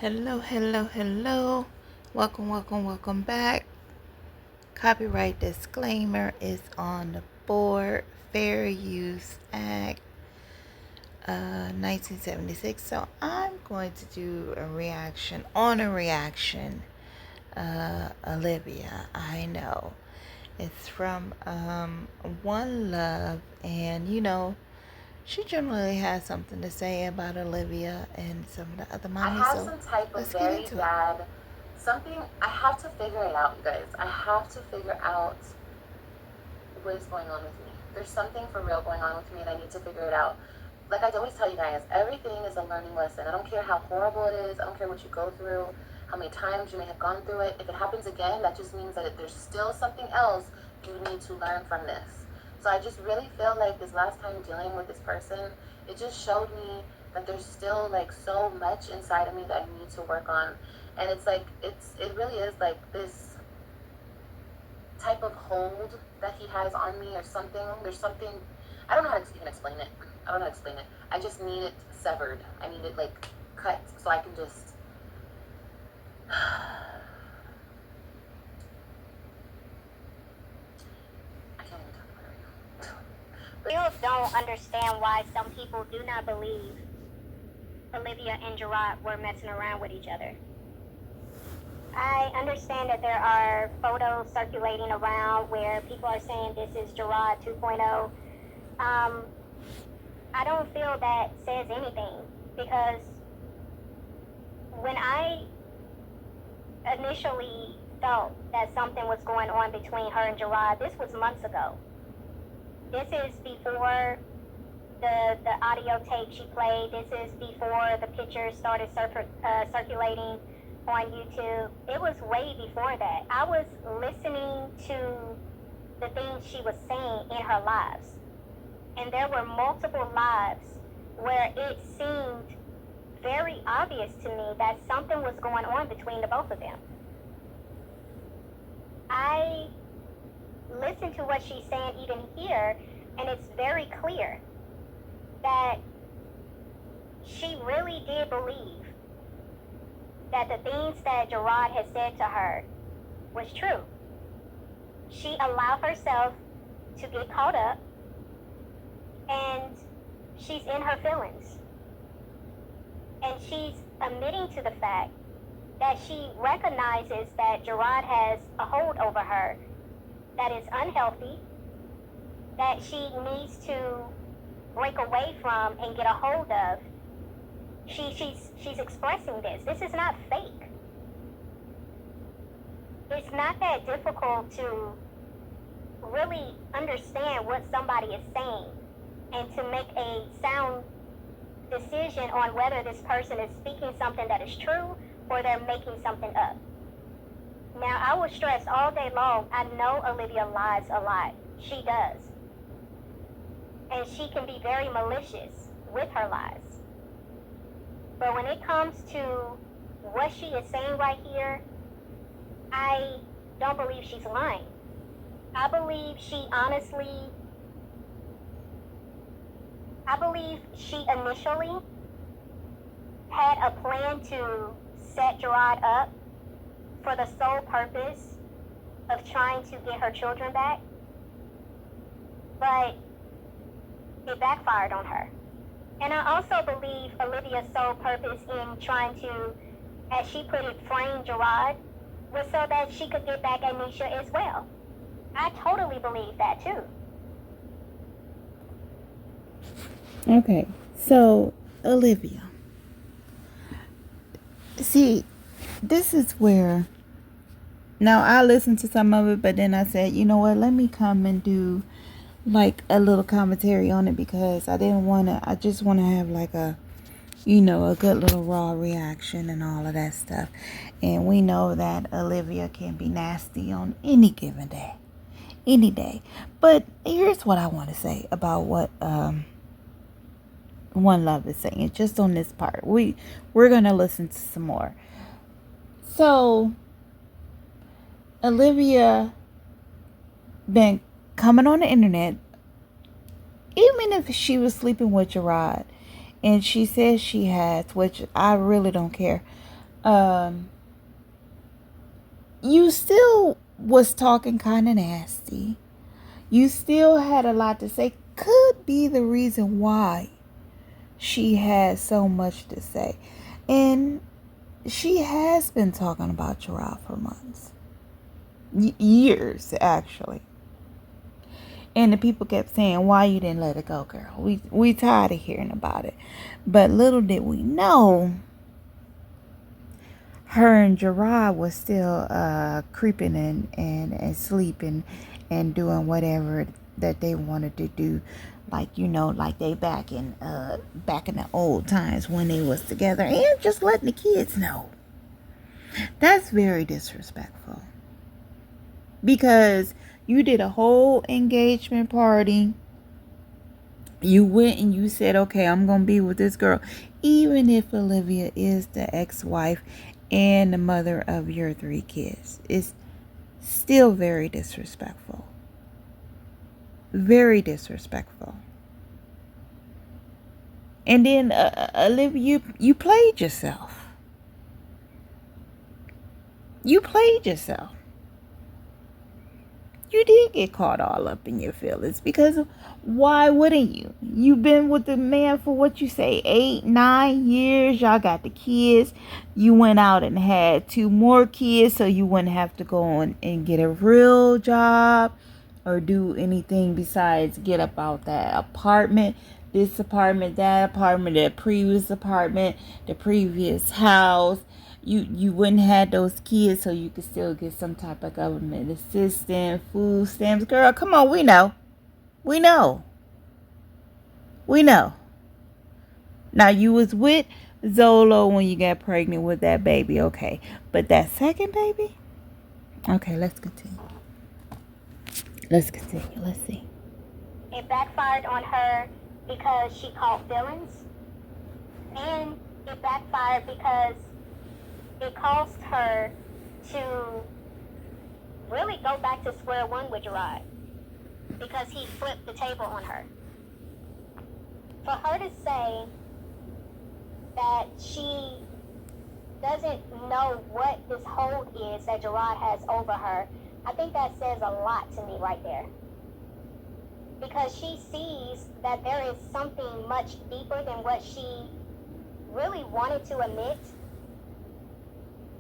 Hello, hello, hello. Welcome back. Copyright disclaimer is on the board. Fair Use Act 1976. So I'm going to do a reaction on a reaction. Olivia, I know. It's from One Love, and she generally has something to say about Olivia and some of the other I mommies. have So some type of let's get very into it. bad something. I have to figure it out, you guys. I have to figure out what is going on with me. There's something for real going on with me, and I need to figure it out. Like I always tell you guys, everything is a learning lesson. I don't care how horrible it is. I don't care what you go through, how many times you may have gone through it. If it happens again, that just means that there's still something else you need to learn from this. So I just really feel like this last time dealing with this person, it just showed me that there's still like so much inside of me that I need to work on. And it's like it really is like this type of hold that he has on me or something. There's something, I don't know how to even explain it. I don't know how to explain it. I just need it severed. I need it like cut so I can just I can't even talk about it right now. Still don't understand why some people do not believe Olivia and Gerard were messing around with each other. I understand that there are photos circulating around where people are saying this is Gerard 2.0. I don't feel that says anything because when I initially felt that something was going on between her and Gerard, this was months ago. This is before the audio tape she played. This is before the pictures started circulating on YouTube. It was way before that. I was listening to the things she was saying in her lives. And there were multiple lives where it seemed very obvious to me that something was going on between the both of them. I listened to what she's saying even here, and it's very clear that she really did believe that the things that Gerard had said to her was true. She allowed herself to get caught up, and she's in her feelings. And she's admitting to the fact that she recognizes that Gerard has a hold over her that is unhealthy, that she needs to break away from and get a hold of. She's expressing this. This is not fake. It's not that difficult to really understand what somebody is saying and to make a sound decision on whether this person is speaking something that is true or they're making something up. Now, I will stress all day long, I know Olivia lies a lot. She does. And she can be very malicious with her lies. But when it comes to what she is saying right here, I don't believe she's lying. I believe she initially had a plan to set Gerard up for the sole purpose of trying to get her children back. But it backfired on her. And I also believe Olivia's sole purpose in trying to, as she put it, frame Gerard was so that she could get back at Nisha as well. I totally believe that too. Okay, so Olivia, see, this is where now I listened to some of it, but then I said, you know what, let me come and do like a little commentary on it because I didn't want to, I just want to have like a good little raw reaction and all of that stuff. And we know that Olivia can be nasty on any given day, any day. But here's what I want to say about what One Love is saying, just on this part. We're gonna listen to some more. So Olivia been coming on the internet, even if she was sleeping with Gerard, and she says she has, which I really don't care. um, you still was talking kind of nasty. You still had a lot to say. Could be the reason why she had so much to say. And she has been talking about Gerard for months. Years, actually. And the people kept saying, why you didn't let it go, girl? We tired of hearing about it. But little did we know, her and Gerard was still creeping and sleeping and doing whatever that they wanted to do. Like, like they back in the old times when they was together, and just letting the kids know. That's very disrespectful. Because you did a whole engagement party. You went and you said, okay, I'm going to be with this girl. Even if Olivia is the ex-wife and the mother of your 3 kids. It's still very disrespectful. Very disrespectful. And then, Olivia, you played yourself. You played yourself. You did get caught all up in your feelings, because why wouldn't you? You've been with the man for what you say, 8, 9 years. Y'all got the kids. You went out and had 2 more kids, so you wouldn't have to go on and get a real job or do anything besides get up out that apartment, this apartment, that apartment, the previous apartment, the previous house. You wouldn't have those kids, so you could still get some type of government assistance, food stamps. Girl, come on, we know. We know. We know. Now, you was with Zolo when you got pregnant with that baby, okay. But that second baby? Okay, let's continue. Let's see. It backfired on her because she caught feelings, and it backfired because it caused her to really go back to square one with Gerard, because he flipped the table on her. For her to say that she doesn't know what this hold is that Gerard has over her, I think that says a lot to me right there. Because she sees that there is something much deeper than what she really wanted to admit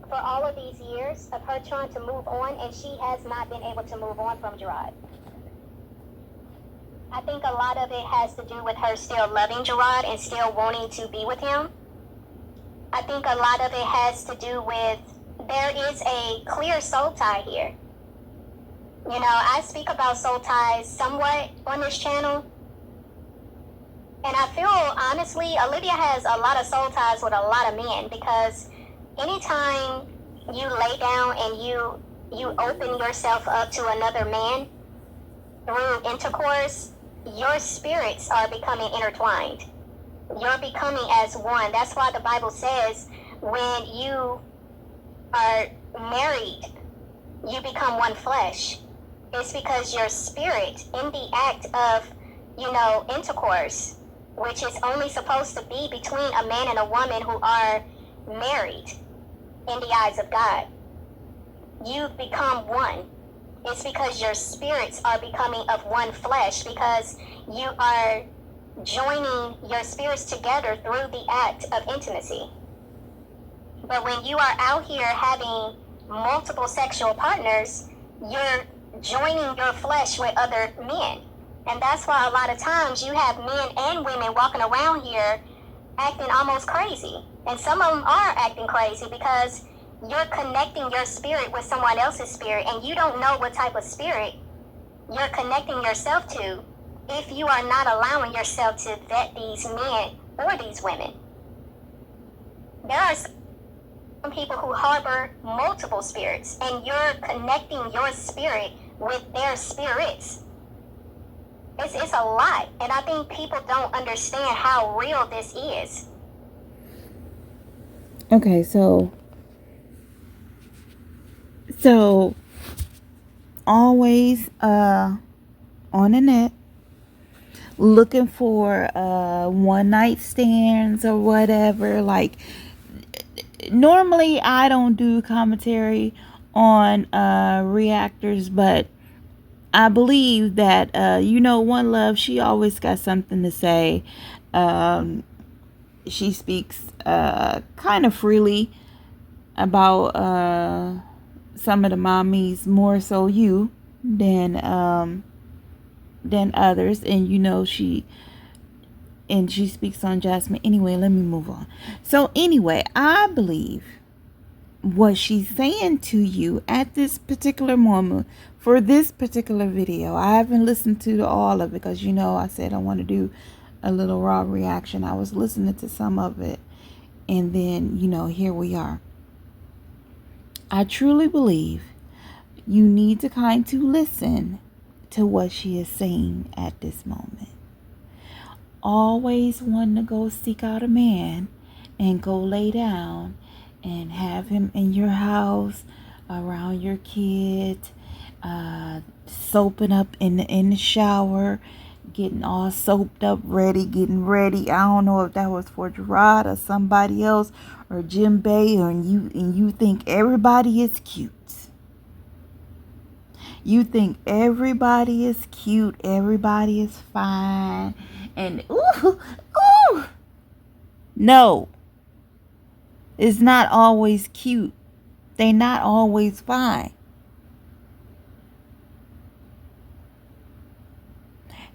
for all of these years of her trying to move on, and she has not been able to move on from Gerard. I think a lot of it has to do with her still loving Gerard and still wanting to be with him. I think a lot of it has to do with, there is a clear soul tie here. You know, I speak about soul ties somewhat on this channel. And I feel, honestly, Olivia has a lot of soul ties with a lot of men, because anytime you lay down and you open yourself up to another man through intercourse, your spirits are becoming intertwined. You're becoming as one. That's why the Bible says when you are married, you become one flesh. It's because your spirit, in the act of, intercourse, which is only supposed to be between a man and a woman who are married in the eyes of God, you become one. It's because your spirits are becoming of one flesh, because you are joining your spirits together through the act of intimacy. But when you are out here having multiple sexual partners, you're joining your flesh with other men. And that's why a lot of times you have men and women walking around here acting almost crazy. And some of them are acting crazy because you're connecting your spirit with someone else's spirit, and you don't know what type of spirit you're connecting yourself to if you are not allowing yourself to vet these men or these women. There are some people who harbor multiple spirits, and you're connecting your spirit with their spirits. It's a lot, and I think people don't understand how real this is. Okay, so always on the net looking for one night stands or whatever, like normally I don't do commentary on reactors, but I believe that One Love, she always got something to say. Um, she speaks kind of freely about some of the mommies, more so you than others, and she speaks on Jasmine. Anyway, let me move on. So anyway, I believe what she's saying to you at this particular moment for this particular video. I haven't listened to all of it because I said I want to do a little raw reaction. I was listening to some of it, and then here we are. I truly believe you need to kind to listen to what she is saying at this moment. Always wanting to go seek out a man and go lay down and have him in your house, around your kids, soaping up in the shower, getting all soaped up, getting ready. I don't know if that was for Gerard or somebody else or Jim Bay, and you think everybody is cute. You think everybody is cute, everybody is fine, and ooh, no, it's not always cute. They not always fine.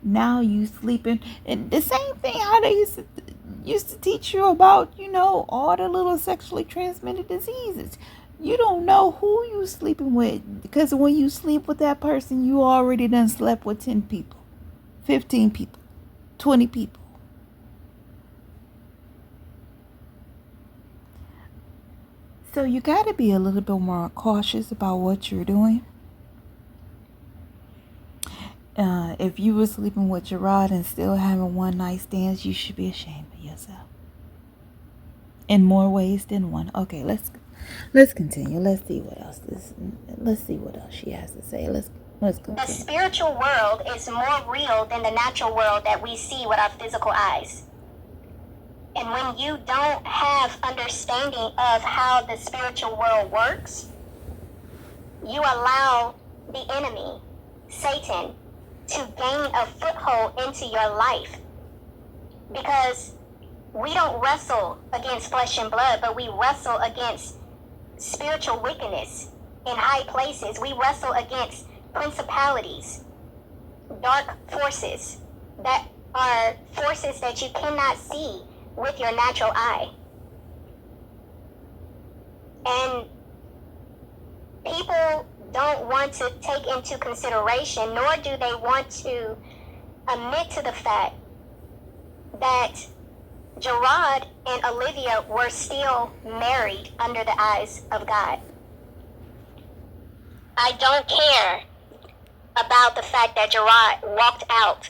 Now you sleeping, and the same thing how they used to teach you about, all the little sexually transmitted diseases. You don't know who you sleeping with, because when you sleep with that person, you already done slept with 10 people, 15 people, 20 people. So you got to be a little bit more cautious about what you're doing. If you were sleeping with Gerard and still having one night stands, you should be ashamed of yourself. In more ways than one. Okay, let's continue. Let's see what else she has to say. Let's continue. The spiritual world is more real than the natural world that we see with our physical eyes. And when you don't have understanding of how the spiritual world works, you allow the enemy, Satan, to gain a foothold into your life. Because we don't wrestle against flesh and blood, but we wrestle against spiritual wickedness in high places. We wrestle against principalities, dark forces that are forces that you cannot see with your natural eye. And people don't want to take into consideration, nor do they want to admit to the fact that Gerard and Olivia were still married under the eyes of God. I don't care about the fact that Gerard walked out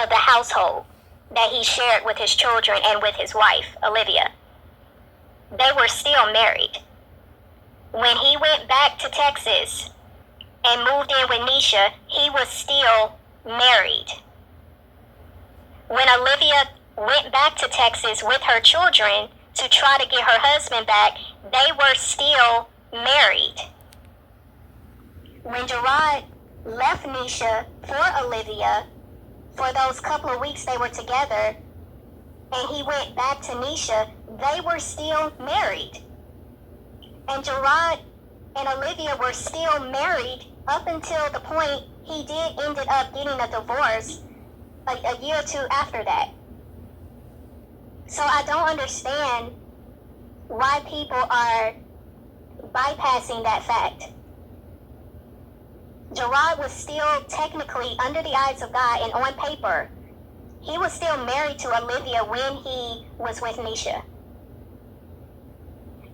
of the household that he shared with his children and with his wife, Olivia. They were still married. When he went back to Texas and moved in with Nisha, he was still married. When Olivia went back to Texas with her children to try to get her husband back, they were still married. When Gerard left Nisha for Olivia, for those couple of weeks they were together, and he went back to Nisha, they were still married. And Gerard and Olivia were still married up until the point he ended up getting a divorce a year or two after that. So I don't understand why people are bypassing that fact. Gerard was still technically under the eyes of God, and on paper, he was still married to Olivia when he was with Nisha.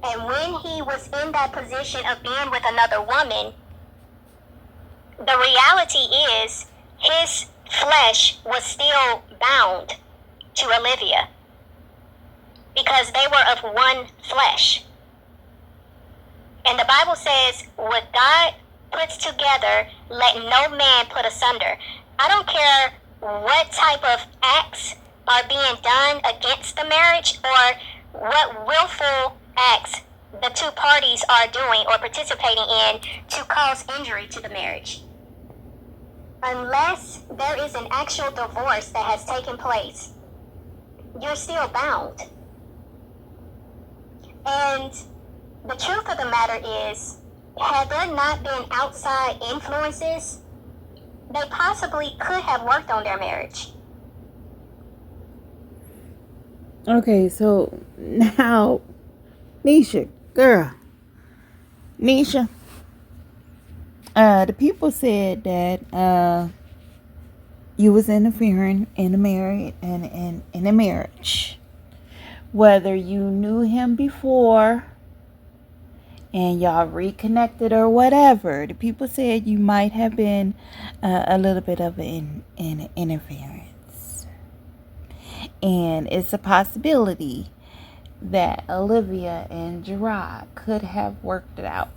And when he was in that position of being with another woman, the reality is his flesh was still bound to Olivia because they were of one flesh. And the Bible says, what God puts together, let no man put asunder. I don't care what type of acts are being done against the marriage or what willful acts the two parties are doing or participating in to cause injury to the marriage. Unless there is an actual divorce that has taken place, you're still bound. And the truth of the matter is, had there not been outside influences, they possibly could have worked on their marriage. Okay, so now, Nisha, girl, Nisha, the people said that you was interfering in a marriage, whether you knew him before and y'all reconnected or whatever. The people said you might have been a little bit of an interference, and it's a possibility that Olivia and Gerard could have worked it out.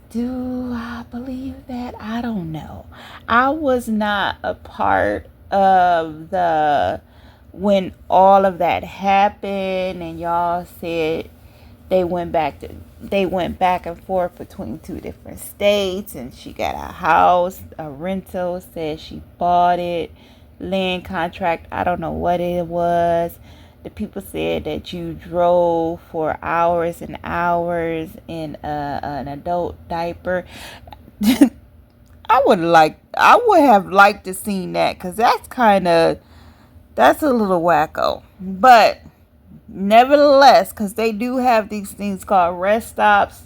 Do I believe that? I don't know. I was not a part of the when all of that happened and y'all said they went back and forth between two different states, and she got a house, a rental, said she bought it, land contract, I don't know what it was. The people said that you drove for hours and hours in an adult diaper. I would have liked to seen that, because that's a little wacko. But nevertheless, because they do have these things called rest stops,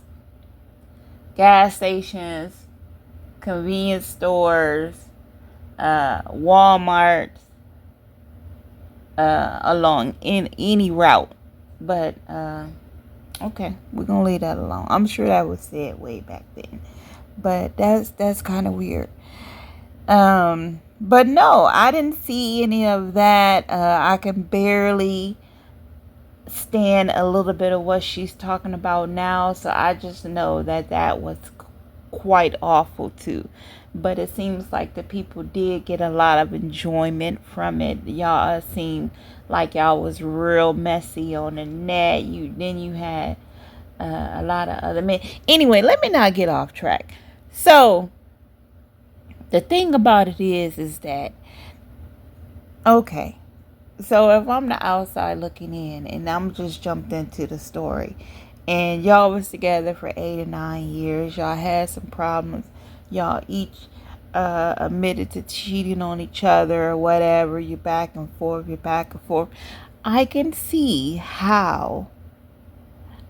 gas stations, convenience stores, Walmart, along in any route. But okay, we're gonna leave that alone. I'm sure that was said way back then, but that's kind of weird. But no, I didn't see any of that. I can barely stand a little bit of what she's talking about now, so I just know that was quite awful too. But it seems like the people did get a lot of enjoyment from it. Y'all seemed like y'all was real messy on the net. You had a lot of other men. Anyway, let me not get off track. So the thing about it is that, okay, so if I'm the outside looking in and I'm just jumped into the story, and y'all was together for 8 or 9 years, y'all had some problems, y'all each admitted to cheating on each other or whatever, you're back and forth, I can see how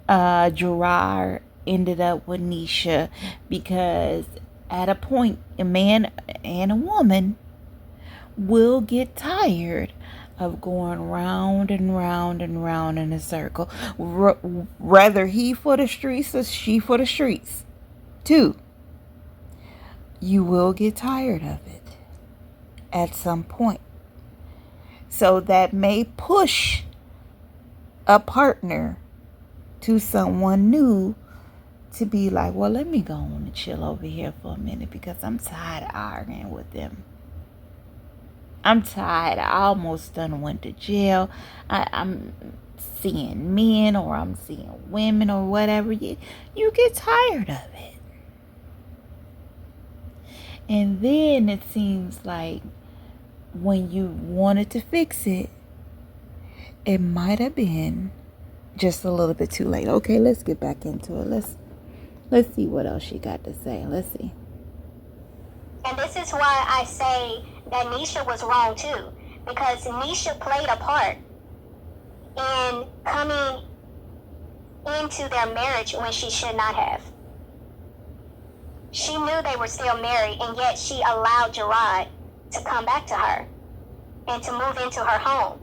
Gerard ended up with Nisha, because at a point, a man and a woman will get tired of going round and round and round in a circle. Whether he for the streets or she for the streets, too. You will get tired of it at some point. So that may push a partner to someone new to be like, well, let me go on and chill over here for a minute, because I'm tired of arguing with them. I'm tired. I almost done went to jail. I'm seeing men, or I'm seeing women, or whatever. You get tired of it. And then it seems like when you wanted to fix it, it might have been just a little bit too late. Okay, let's get back into it. Let's see what else she got to say. Let's see. And this is why I say that Nisha was wrong too, because Nisha played a part in coming into their marriage when she should not have. She knew they were still married, and yet she allowed Gerard to come back to her and to move into her home.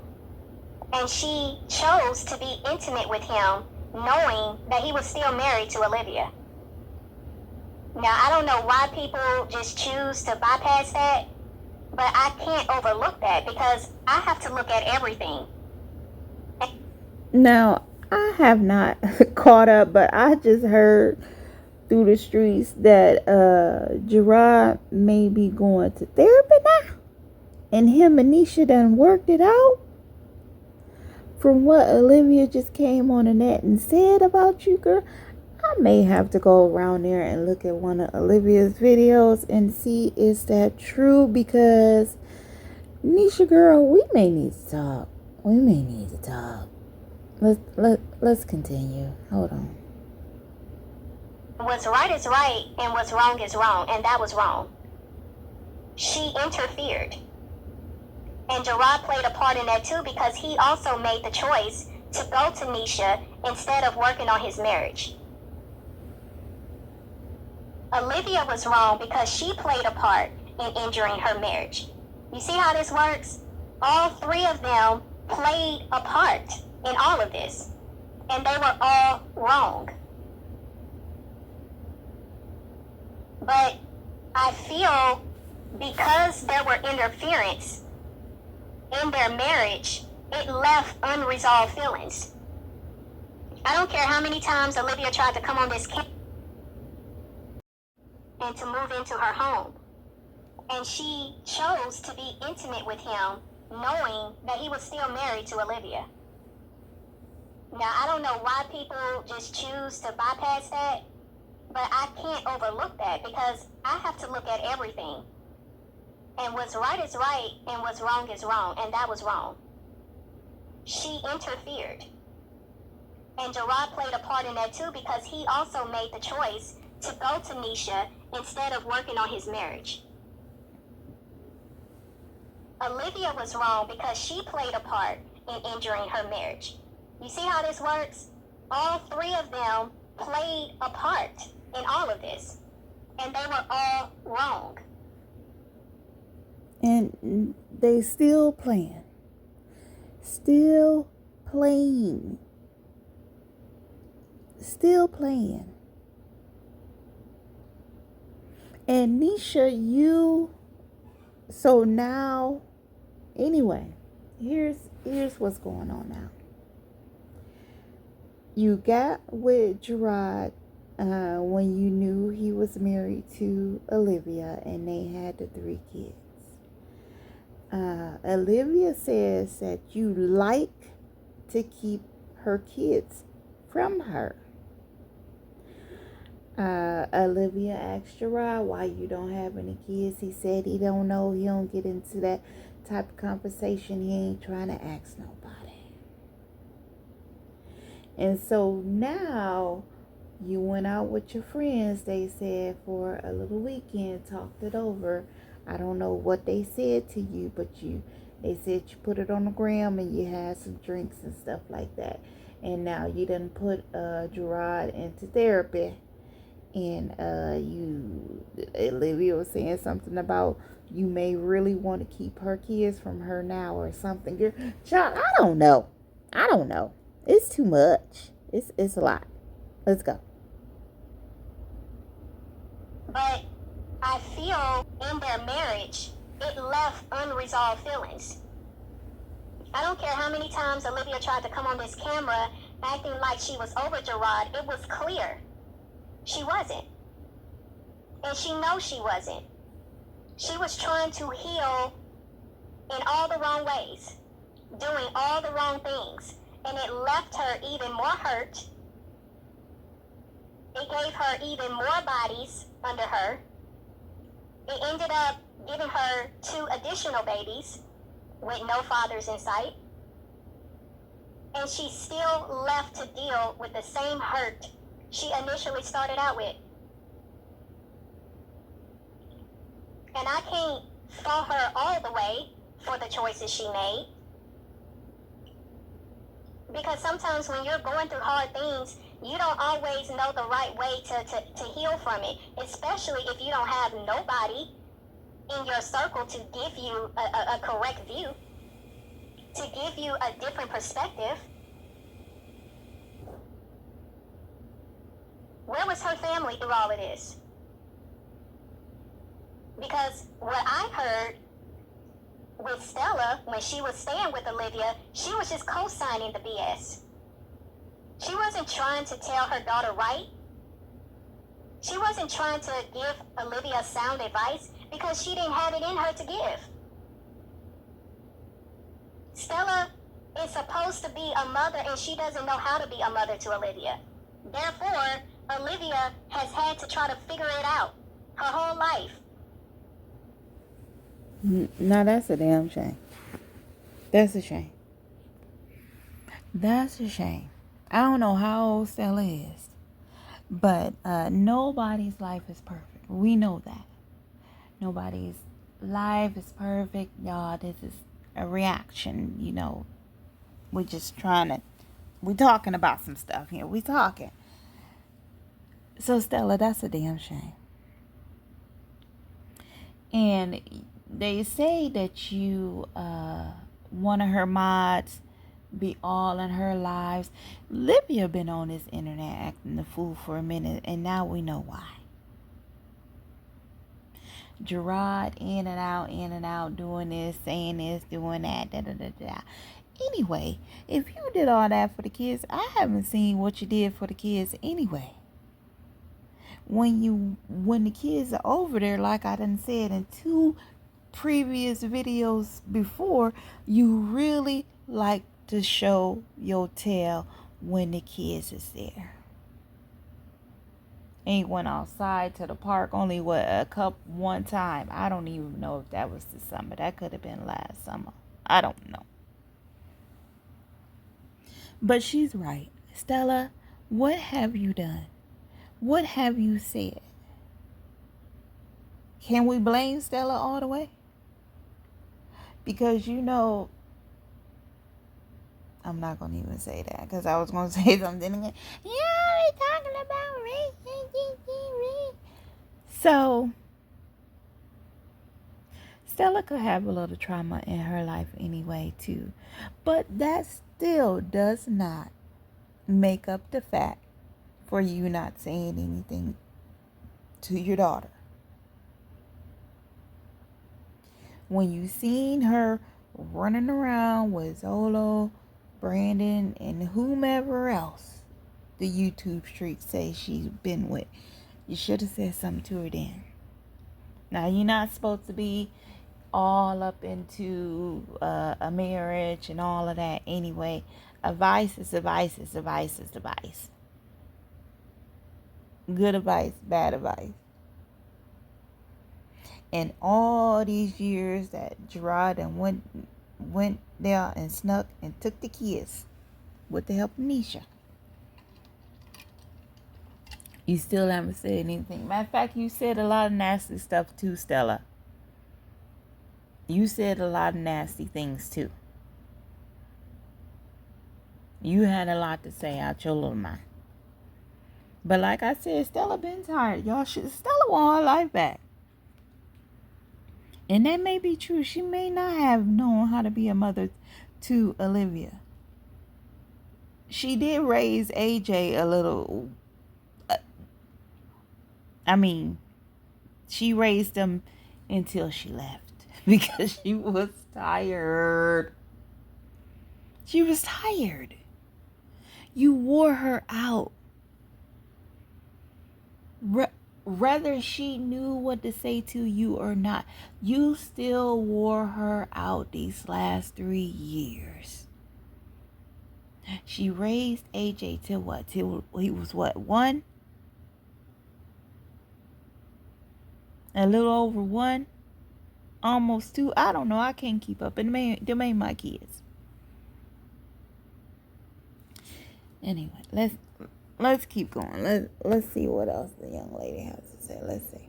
And she chose to be intimate with him, knowing that he was still married to Olivia. Now, I don't know why people just choose to bypass that, but I can't overlook that, because I have to look at everything. Now, I have not caught up, but I just heard through the streets that Gerard may be going to therapy now, and him and Nisha done worked it out. from what Olivia just came on the net and said about you, girl, I may have to go around there and look at one of Olivia's videos and see is that true, because Nisha, girl, we may need to talk. We may need to talk. Let's continue. Hold on. What's right is right and what's wrong is wrong, and that was wrong. She interfered. And Gerard played a part in that too, because he also made the choice to go to Nisha instead of working on his marriage. Olivia was wrong because she played a part in injuring her marriage. You see how this works? All three of them played a part in all of this, and they were all wrong. But I feel because there were interference in their marriage, it left unresolved feelings. I don't care how many times Olivia tried to come on this camp and to move into her home. And she chose to be intimate with him, knowing that he was still married to Olivia. Now, I don't know why people just choose to bypass that, but I can't overlook that because I have to look at everything. And what's right is right and what's wrong is wrong, and that was wrong. She interfered. And Gerard played a part in that too, because he also made the choice to go to Nisha instead of working on his marriage. Olivia was wrong because she played a part in injuring her marriage. You see how this works? All three of them played a part in all of this, and they were all wrong. And they still playing. Still playing. Still playing. And Nisha, so now, anyway, here's what's going on now. You got with Gerard when you knew he was married to Olivia and they had the 3 kids. Olivia says that you like to keep her kids from her. Olivia asked Gerard why you don't have any kids. He said he don't know. He don't get into that type of conversation. He ain't trying to ask nobody. And so now you went out with your friends, they said, for a little weekend, talked it over. I don't know what they said to you, but they said you put it on the gram and you had some drinks and stuff like that. And now you done put Gerard into therapy. And Olivia was saying something about you may really want to keep her kids from her now or something. Child, I don't know. It's too much. It's a lot. Let's go. But I feel in their marriage, it left unresolved feelings. I don't care how many times Olivia tried to come on this camera acting like she was over Gerard. It was clear she wasn't. And she knows she wasn't. She was trying to heal in all the wrong ways, doing all the wrong things. And it left her even more hurt. It gave her even more bodies under her. It ended up giving her 2 additional babies with no fathers in sight. And she's still left to deal with the same hurt she initially started out with. And I can't fault her all the way for the choices she made. Because sometimes when you're going through hard things, you don't always know the right way to heal from it, especially if you don't have nobody in your circle to give you a correct view, to give you a different perspective. Where was her family through all of this? Because what I heard with Stella, when she was staying with Olivia, she was just co-signing the BS. She wasn't trying to tell her daughter right. She wasn't trying to give Olivia sound advice because she didn't have it in her to give. Stella is supposed to be a mother, and she doesn't know how to be a mother to Olivia. Therefore, Olivia has had to try to figure it out her whole life. Now that's a damn shame. That's a shame. That's a shame. I don't know how old Stella is, but nobody's life is perfect. We know that. Nobody's life is perfect, y'all. This is a reaction, We're just we're talking about some stuff here. We talking. So Stella, that's a damn shame. And they say that you, one of her mods, be all in her lives. Livia been on this internet acting the fool for a minute, and now we know why. Gerard in and out, doing this, saying this, doing that, da da da da. Anyway, if you did all that for the kids, I haven't seen what you did for the kids anyway. When the kids are over there, like I done said in 2 previous videos before, you really like to show your tail when the kids is there. Ain't went outside to the park only one time. I don't even know if that was this summer. That could have been last summer. I don't know. But she's right. Stella, what have you done? What have you said? Can we blame Stella all the way? Because I'm not going to even say that, because I was going to say something again. We're talking about race. So, Stella could have a little trauma in her life anyway, too. But that still does not make up the fact for you not saying anything to your daughter. When you seen her running around with Zolo, Brandon, and whomever else the YouTube streets say she's been with, you should have said something to her then. Now, you're not supposed to be all up into a marriage and all of that anyway. A vice is a vice is a vice is a vice. Good advice, bad advice. And all these years that Gerard and went there and snuck and took the kids with the help of Nisha, you still haven't said anything. Matter of fact, you said a lot of nasty stuff too, Stella. You said a lot of nasty things too. You had a lot to say out your little mind. But like I said, Stella been tired. Stella want her life back. And that may be true. She may not have known how to be a mother to Olivia. She did raise AJ a little. She raised him until she left. Because she was tired. She was tired. You wore her out. Whether she knew what to say to you or not, you still wore her out these last 3 years. She raised AJ till what? Till he was what? 1? A little over 1? Almost 2? I don't know. I can't keep up. And them ain't my kids. Anyway, let's keep going. Let's see what else the young lady has to say. Let's see.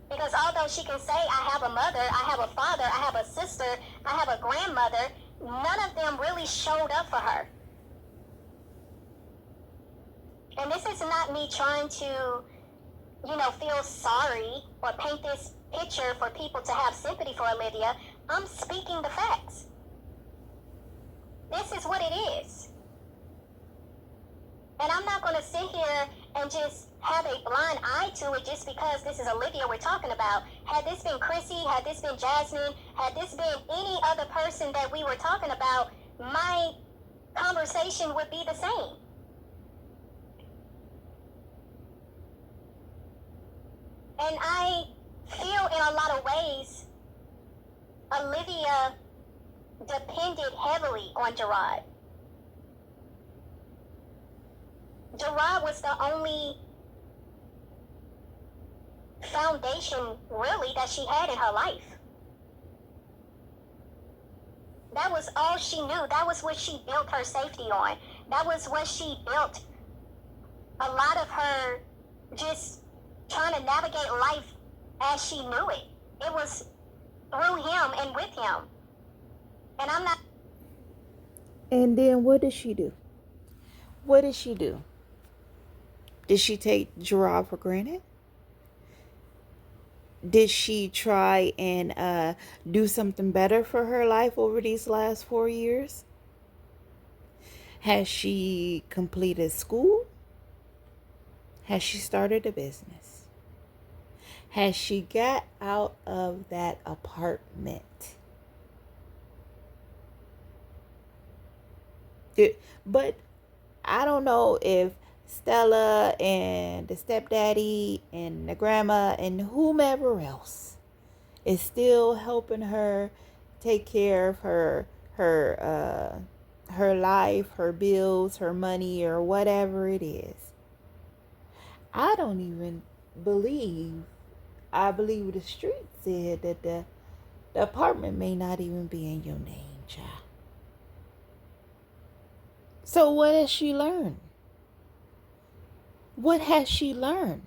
Because although she can say, I have a mother, I have a father, I have a sister, I have a grandmother, none of them really showed up for her. And this is not me trying to, feel sorry or paint this picture for people to have sympathy for Olivia. I'm speaking the facts. This is what it is. And I'm not going to sit here and just have a blind eye to it just because this is Olivia we're talking about. Had this been Chrissy, had this been Jasmine, had this been any other person that we were talking about, my conversation would be the same. And I feel in a lot of ways, Olivia depended heavily on Gerard. Gerard was the only foundation, really, that she had in her life. That was all she knew. That was what she built her safety on. That was what she built a lot of her just trying to navigate life as she knew it. It was through him and with him. And I'm not. And then what did she do? What did she do? Did she take Gerard for granted? Did she try and do something better for her life over these last 4 years? Has she completed school? Has she started a business? Has she got out of that apartment? But I don't know if Stella and the stepdaddy and the grandma and whomever else is still helping her take care of her life, her bills, her money, or whatever it is. I don't even believe. I believe the street said that the apartment may not even be in your name, child. So what has she learned? What has she learned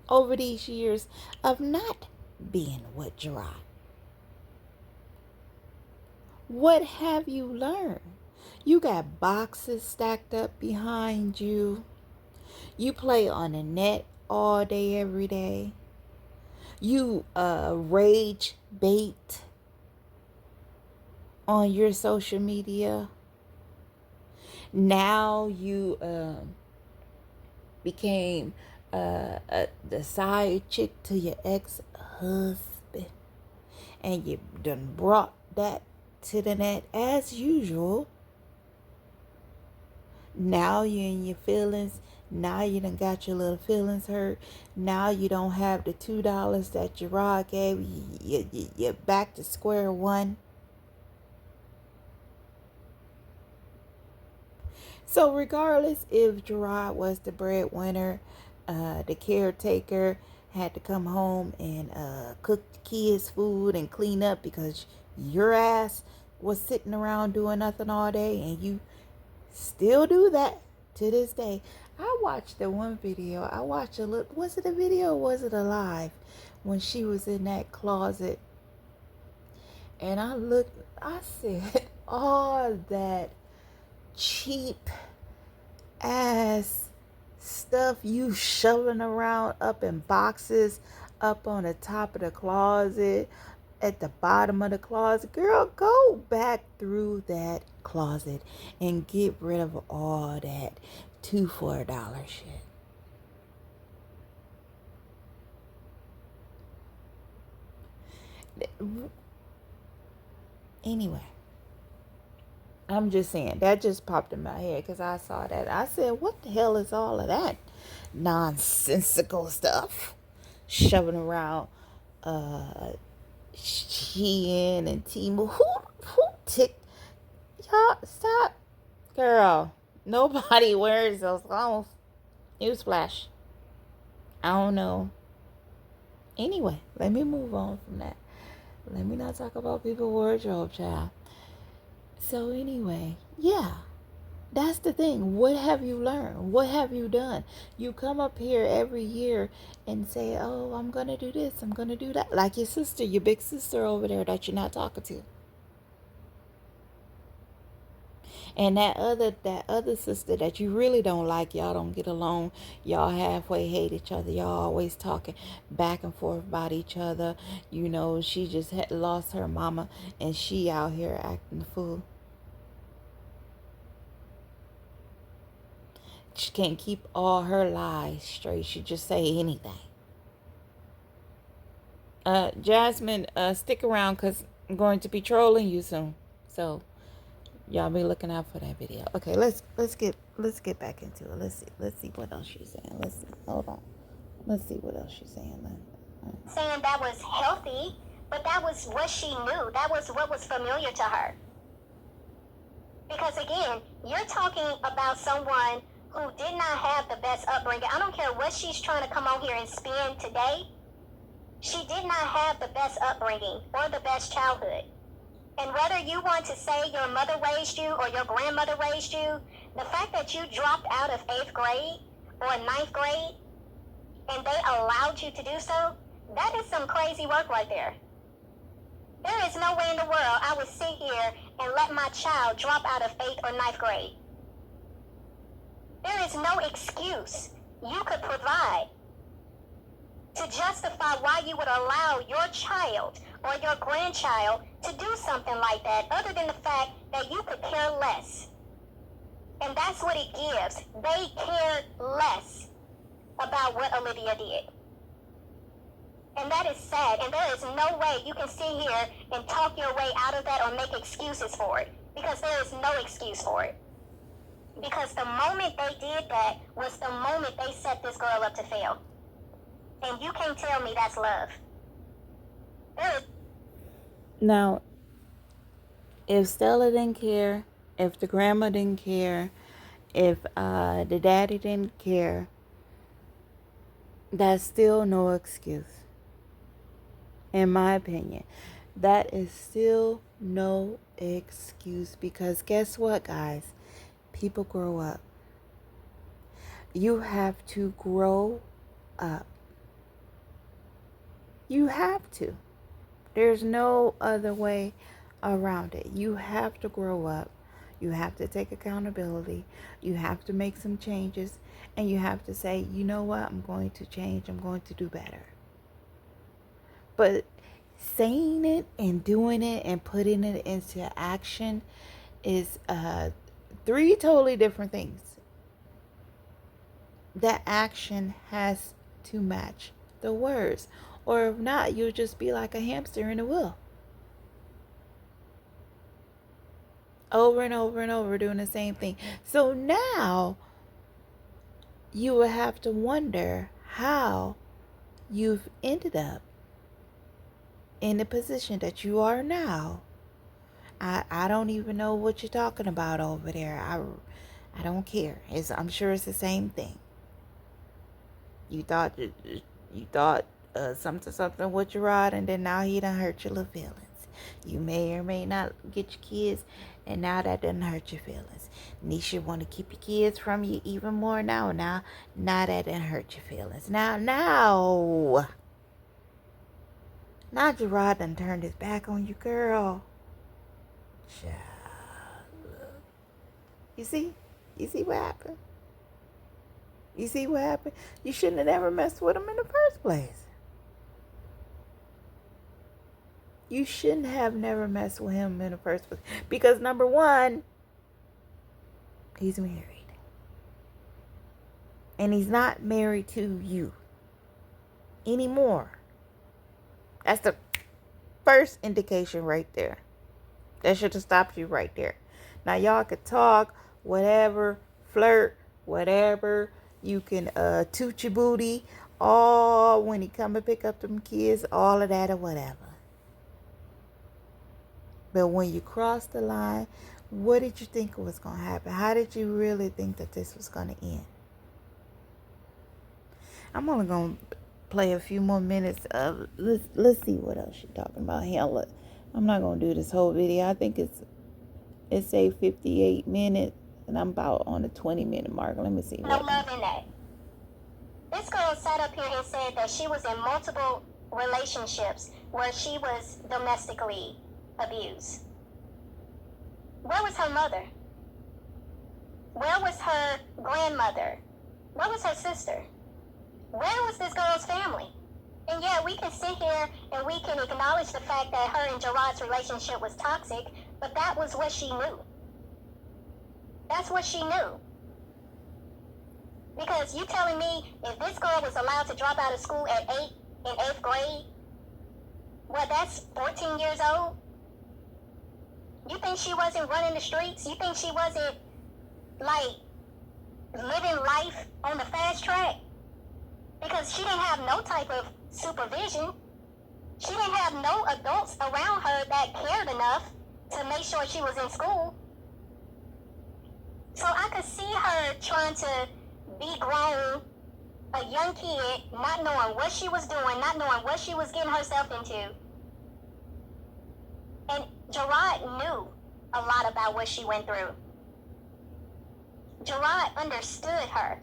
over these years of not being with Gerard? What have you learned? You got boxes stacked up behind you. You play on the net all day, every day. You rage bait on your social media. Now you became the side chick to your ex-husband, and you done brought that to the net as usual. Now you're in your feelings. Now you done got your little feelings hurt. Now you don't have the $2 that Gerard gave you. You're back to square one. So regardless if Gerard was the breadwinner, the caretaker, had to come home and cook the kids' food and clean up because your ass was sitting around doing nothing all day, and you still do that to this day. I watched the one video. I watched a little. Was it a video or was it a live? When she was in that closet, and I looked. I said, all that cheap ass stuff you shoving around up in boxes, up on the top of the closet, at the bottom of the closet. Girl, go back through that closet and get rid of all that 2 for $1 shit. Anyway, I'm just saying, that just popped in my head because I saw that. I said, what the hell is all of that nonsensical stuff shoving around Shein and Temu? Who ticked? Y'all, stop. Girl, nobody wears those clothes. Newsflash. I don't know. Anyway, let me move on from that. Let me not talk about people's wardrobe, child. So anyway, yeah, that's the thing. What have you learned? What have you done? You come up here every year and say, oh, I'm going to do this, I'm going to do that. Like your sister, your big sister over there that you're not talking to. And that other sister that you really don't like, y'all don't get along, y'all halfway hate each other, y'all always talking back and forth about each other. You know, she just had lost her mama and she out here acting the fool. She can't keep all her lies straight. She just say anything. Jasmine, stick around because I'm going to be trolling you soon. So y'all be looking out for that video. Okay, let's get back into it. Let's see what else she's saying. Hold on. Let's see what else she's saying. Saying that was healthy, But that was what she knew. That was what was familiar to her. Because again, you're talking about someone who did not have the best upbringing. I don't care what she's trying to come on here and spin today. She did not have the best upbringing or the best childhood. And whether you want to say your mother raised you or your grandmother raised you, the fact that you dropped out of 8th grade or 9th grade and they allowed you to do so, that is some crazy work right there. There is no way in the world I would sit here and let my child drop out of 8th or 9th grade. There is no excuse you could provide to justify why you would allow your child or your grandchild to do something like that, other than the fact that you could care less. And that's what it gives. They care less about what Olivia did. And that is sad. And there is no way you can sit here and talk your way out of that or make excuses for it. Because there is no excuse for it. Because the moment they did that was the moment they set this girl up to fail. And you can't tell me that's love. Now, if Stella didn't care, if the grandma didn't care, if the daddy didn't care, that's still no excuse. In my opinion, that is still no excuse, because guess what, guys? People grow up. You have to grow up. You have to. There's no other way around it. You have to grow up. You have to take accountability. You have to make some changes. And you have to say, you know what? I'm going to change. I'm going to do better. But saying it and doing it and putting it into action is 3 totally different things. That action has to match the words. Or if not, you'll just be like a hamster in a wheel. Over and over and over doing the same thing. So now you will have to wonder how you've ended up in the position that you are now. I don't even know what you're talking about over there. I don't care. I'm sure it's the same thing. You thought something with your rod, and then now he done hurt your little feelings. You may or may not get your kids, and now that doesn't hurt your feelings. Nisha want to keep your kids from you even more now. Now that doesn't hurt your feelings. Now Gerard done turned his back on you, girl. Child. You see what happened? You see what happened? You shouldn't have ever messed with him in the first place. You shouldn't have never messed with him in the first place. Because number one, he's married. And he's not married to you anymore. That's the first indication right there. That should have stopped you right there. Now y'all could talk, whatever, flirt, whatever. You can toot your booty, all when he come and pick up them kids, all of that or whatever. But when you cross the line, what did you think was going to happen? How did you really think that this was going to end? I'm only going to play a few more minutes of, let's see what else she's talking about here. Look, I'm not going to do this whole video. I think it's a 58 minutes, and I'm about on the 20-minute mark. Let me see. No love in that. This girl sat up here and said that she was in multiple relationships where she was domestically abused. Where was her mother? Where was her grandmother? Where was her sister? Where was this girl's family? And yeah, we can sit here and we can acknowledge the fact that her and Gerard's relationship was toxic, but that was what she knew. That's what she knew. Because you telling me if this girl was allowed to drop out of school at 8th grade, well, that's 14 years old. You think she wasn't running the streets? You think she wasn't, like, living life on the fast track? Because she didn't have no type of supervision. She didn't have no adults around her that cared enough to make sure she was in school. So I could see her trying to be grown, a young kid, not knowing what she was doing, not knowing what she was getting herself into. And Gerard knew a lot about what she went through. Gerard understood her.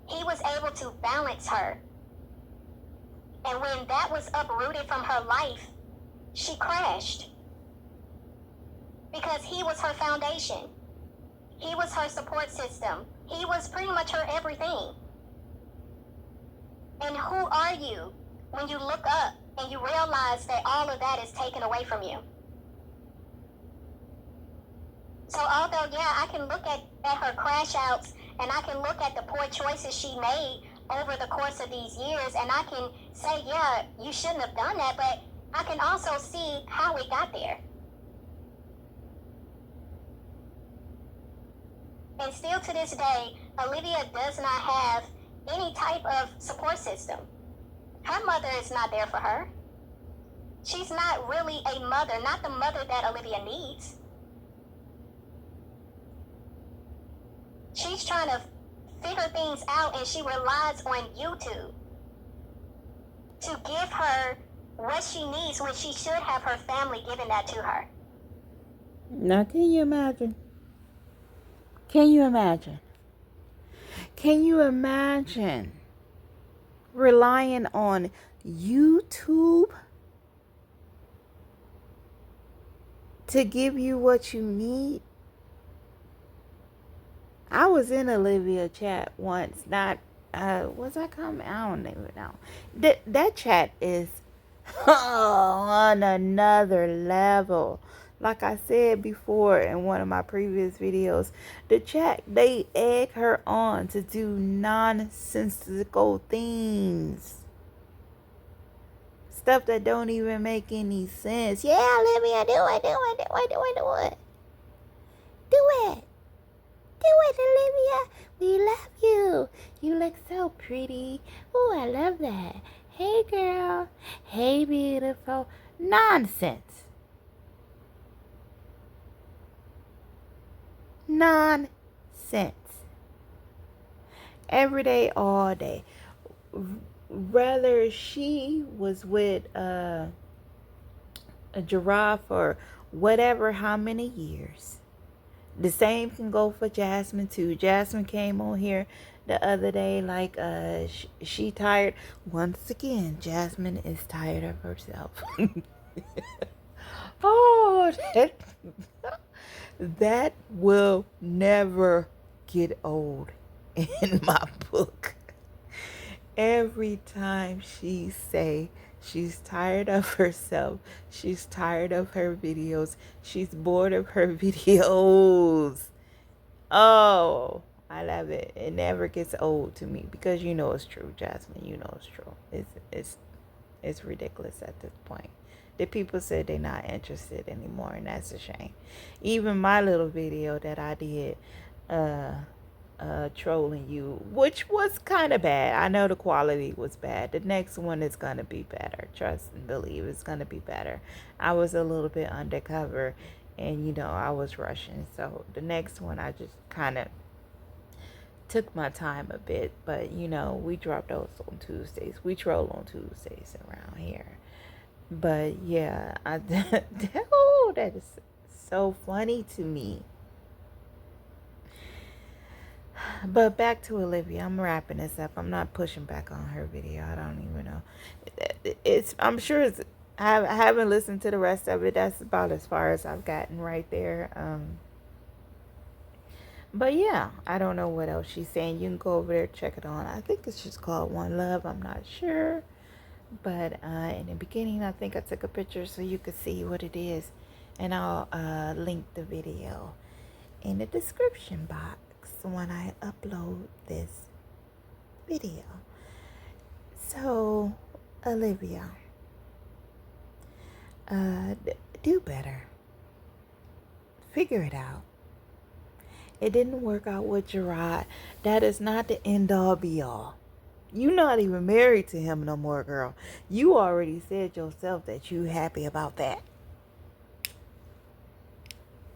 He was able to balance her. And when that was uprooted from her life, she crashed. Because he was her foundation. He was her support system. He was pretty much her everything. And who are you when you look up and you realize that all of that is taken away from you? So although, yeah, I can look at her crash outs and I can look at the poor choices she made over the course of these years, and I can say, yeah, you shouldn't have done that, but I can also see how it got there. And still to this day, Olivia does not have any type of support system. Her mother is not there for her. She's not really a mother, not the mother that Olivia needs. She's trying to figure things out, and she relies on YouTube to give her what she needs when she should have her family giving that to her. Now, can you imagine? Can you imagine? Can you imagine relying on YouTube to give you what you need? I was in Olivia chat once. Not, was I coming? I don't even know. That chat is on another level. Like I said before in one of my previous videos, the chat, they egg her on to do nonsensical things. Stuff that don't even make any sense. Yeah, Olivia, do it. Do it, Olivia. We love you. You look so pretty. Oh, I love that. Hey, girl. Hey, beautiful. Nonsense. Nonsense. Every day, all day. Whether she was with a giraffe for whatever, how many years. The same can go for Jasmine too. Jasmine came on here the other day like she tired. Once again, Jasmine is tired of herself. Oh, that will never get old in my book. Every time she say she's tired of herself, she's tired of her videos, she's bored of her videos. Oh, I love it. It never gets old to me because you know it's true, Jasmine. You know it's true. It's ridiculous at this point. The people said they're not interested anymore, and that's a shame. Even my little video that I did, trolling you, which was kind of bad. I know the quality was bad. The next one is going to be better. Trust and believe it's going to be better. I was a little bit undercover and, you know, I was rushing. So the next one, I just kind of took my time a bit. But, you know, we drop those on Tuesdays. We troll on Tuesdays around here. But, yeah, oh, that is so funny to me. But back to Olivia. I'm wrapping this up. I'm not pushing back on her video. I don't even know. I'm sure I haven't listened to the rest of it. That's about as far as I've gotten right there. But yeah, I don't know what else she's saying. You can go over there, check it on. I think it's just called One Love. I'm not sure. But in the beginning, I think I took a picture so you could see what it is. And I'll link the video in the description box when I upload this video. So, Olivia, do better. Figure it out. It didn't work out with Gerard. That is not the end all be all. You not even married to him no more, girl. You already said yourself that you happy about that.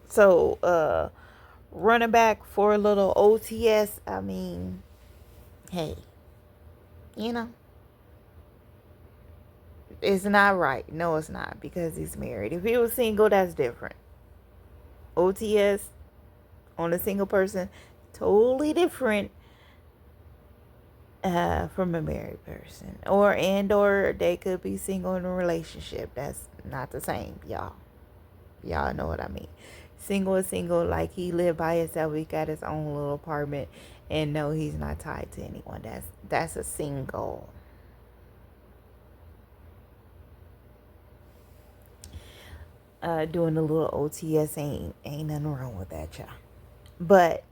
So, running back for a little OTS, I mean, hey, you know, it's not right. No, it's not, because he's married. If he was single, that's different. OTS on a single person, totally different from a married person. Or they could be single in a relationship. That's not the same, y'all. Y'all know what I mean. Single is single, like he lived by himself. He got his own little apartment, and no, he's not tied to anyone. That's a single. Doing a little OTS ain't nothing wrong with that, y'all. But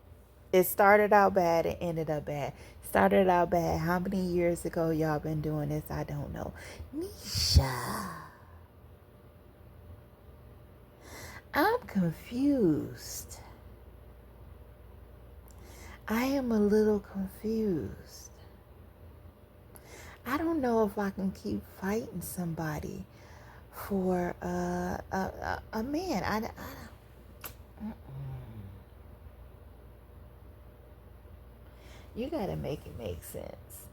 it started out bad and ended up bad. Started out bad. How many years ago y'all been doing this? I don't know. Nisha, I'm confused. I am a little confused. I don't know if I can keep fighting somebody for a man. You gotta make it make sense.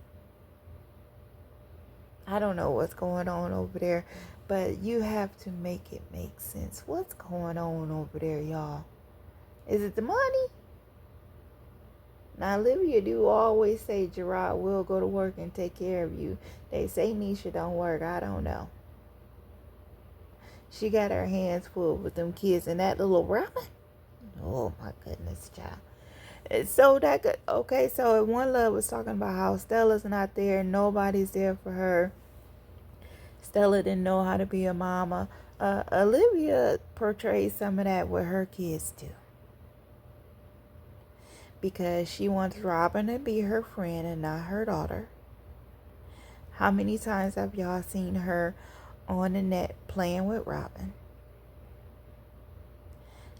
I don't know what's going on over there, but you have to make it make sense. What's going on over there, y'all? Is it the money? Now, Olivia do always say Gerard will go to work and take care of you. They say Nisha don't work. I don't know. She got her hands full with them kids and that little ramen. Oh my goodness, child. So that good. Okay, so One Love was talking about how Stella's not there. Nobody's there for her. Stella didn't know how to be a mama. Olivia portrays some of that with her kids too. Because she wants Robin to be her friend and not her daughter. How many times have y'all seen her on the net playing with Robin?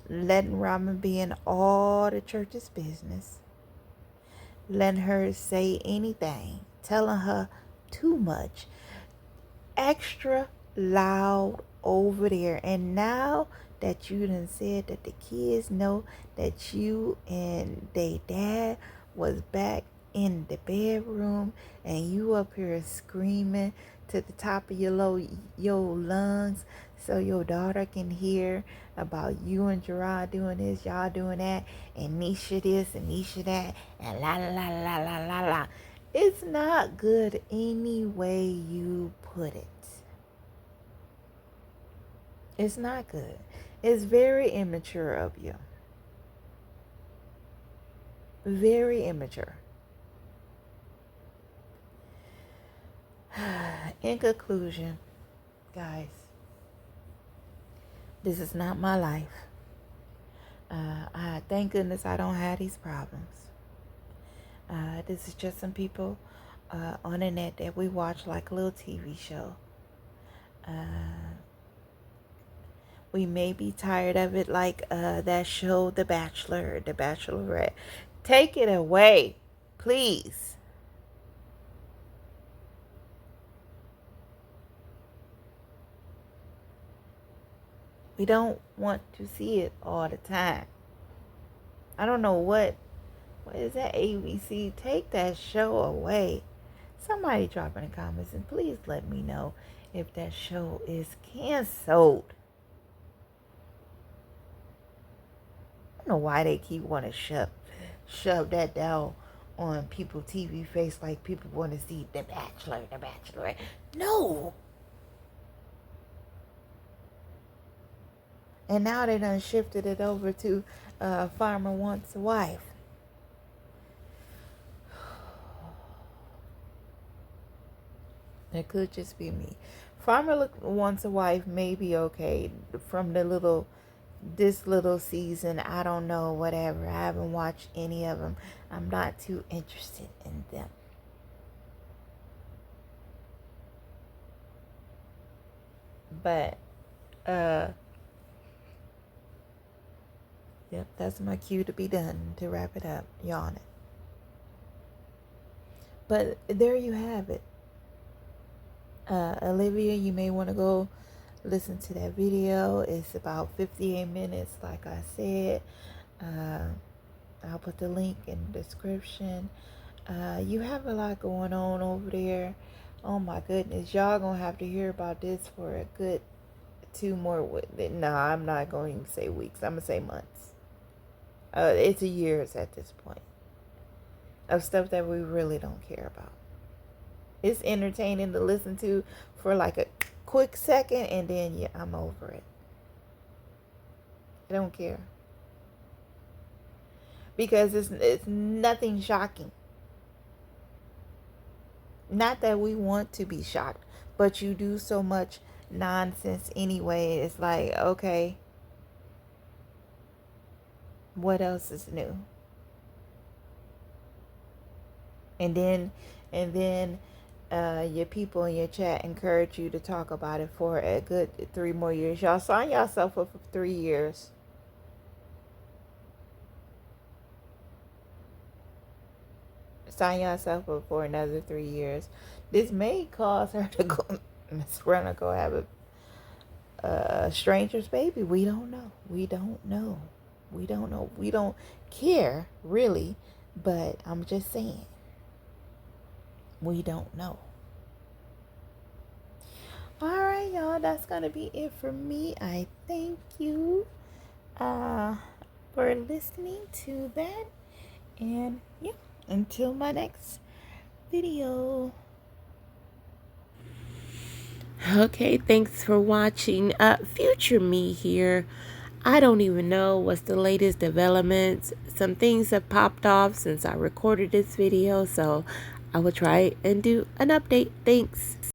Letting Robin be in all the church's business. Letting her say anything. Telling her too much. Extra loud over there. And now that you done said that the kids know that you and they dad was back in the bedroom and you up here screaming to the top of your lungs so your daughter can hear about you and Gerard doing this, y'all doing that, and Nisha this and Nisha that, and la la la la la la la. It's not good any way you put it. It's not good. It's very immature of you. Very immature. In conclusion, guys, this is not my life. Thank goodness I don't have these problems. This is just some people on the net that we watch like a little TV show. We may be tired of it, like that show, The Bachelor, The Bachelorette. Take it away, please. We don't want to see it all the time. I don't know what is that, ABC? Take that show away. Somebody drop in the comments and please let me know if that show is canceled. I don't know why they keep wanting to shove that down on people's TV face like people want to see The Bachelor, The Bachelorette. No. And now they done shifted it over to Farmer Wants a Wife. It could just be me. Farmer Wants a Wife may be okay from this little season. I don't know, whatever. I haven't watched any of them. I'm not too interested in them. But yep, that's my cue to be done, to wrap it up. Yawning. But there you have it. Olivia, you may want to go listen to that video. It's about 58 minutes, like I said. Uh, I'll put the link in the description. You have a lot going on over there. Oh my goodness, y'all gonna have to hear about this for a good 2 more. No, I'm not going to say weeks. I'm gonna say months. It's years at this point of stuff that we really don't care about. It's entertaining to listen to for like a quick second, and then yeah, I'm over it. I don't care because it's nothing shocking. Not that we want to be shocked, but you do so much nonsense anyway. It's like, okay, what else is new? And then your people in your chat encourage you to talk about it for a good 3 more years. Y'all sign yourself up for 3 years. Sign yourself up for another 3 years. This may cause her to go, Miss Brenna, go have a stranger's baby. We don't know. We don't know. We don't know. We don't care, really. But I'm just saying. We don't know. Alright, y'all. That's going to be it for me. I thank you for listening to that. And yeah, until my next video. Okay, thanks for watching. Future me here. I don't even know what's the latest developments. Some things have popped off since I recorded this video, so I will try and do an update. Thanks.